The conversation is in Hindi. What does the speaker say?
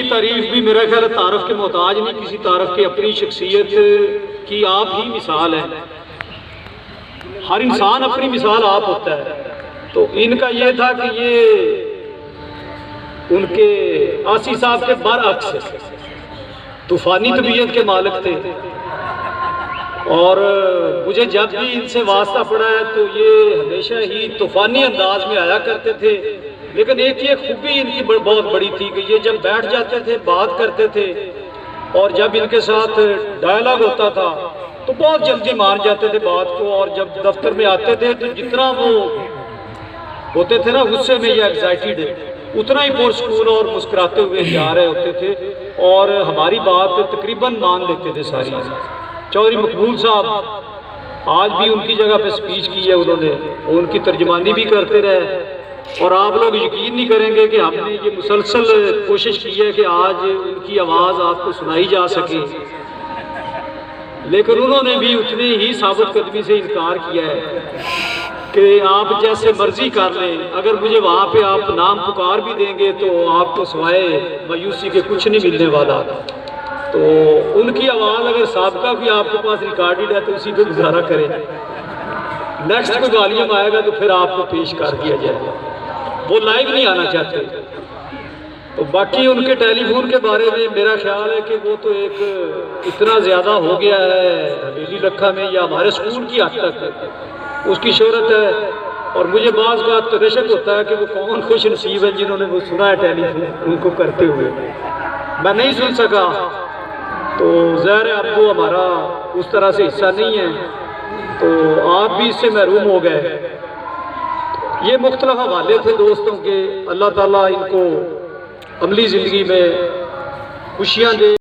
तारीफ भी मेरा ख्याल तारफ के मोहताज नहीं, किसी तारफ की अपनी शख्सियत की आप ही मिसाल है। हर इंसान अपनी मिसाल आप होता है। तो इनका ये था कि ये उनके आसी साहब के बरअक्स तूफानी तबीयत के मालिक थे, और मुझे जब भी इनसे वास्ता पड़ा है तो ये हमेशा ही तूफानी अंदाज में आया करते थे। लेकिन एक ये खूबी इनकी बहुत बड़ी थी कि ये जब बैठ जाते थे बात करते थे, और जब इनके साथ डायलॉग होता था तो बहुत जल्दी मान जाते थे बात को। और जब दफ्तर में आते थे तो जितना वो होते थे ना गुस्से में या एक्साइटेड, उतना ही पुरस्कून और मुस्कुराते हुए जा रहे होते थे, और हमारी बात तकरीबन मान लेते थे सारी। चौधरी मकबूल साहब आज भी उनकी जगह पे स्पीच की है उन्होंने, उनकी तर्जमानी भी करते रहे। और आप लोग यकीन नहीं करेंगे कि हमने ये मुसलसल कोशिश की है कि आज उनकी आवाज़ आपको सुनाई जा सके, लेकिन उन्होंने भी उतने ही साबित कदमी से इनकार किया है कि आप जैसे मर्जी कर लें, अगर मुझे वहाँ पे आप नाम पुकार भी देंगे तो आपको सिवाय मायूसी के कुछ नहीं मिलने वाला। तो उनकी आवाज़ अगर साबका भी आपके पास रिकॉर्डेड है तो उसी पे गुजारा करें। नेक्स्ट कोई वॉल्यूम आएगा तो फिर आपको पेश कर दिया जाएगा, वो लाइव नहीं आना चाहते। तो बाकी उनके टेलीफोन के बारे में मेरा ख्याल है कि वो तो एक इतना ज़्यादा हो गया है हवेली रखा में या हमारे स्कूल की हद तक उसकी शोहरत है। और मुझे बाज़ बात तो रशक होता है कि वो कौन खुश नसीब है जिन्होंने वो सुना है टेलीफोन उनको करते हुए। मैं नहीं सुन सका, तो ज़ाहिर है अब वो हमारा उस तरह से हिस्सा नहीं है, तो आप भी इससे महरूम हो गए। ये मुख्तलिफ हवाले थे दोस्तों के। अल्लाह ताला इनको अमली ज़िंदगी में खुशियाँ दे।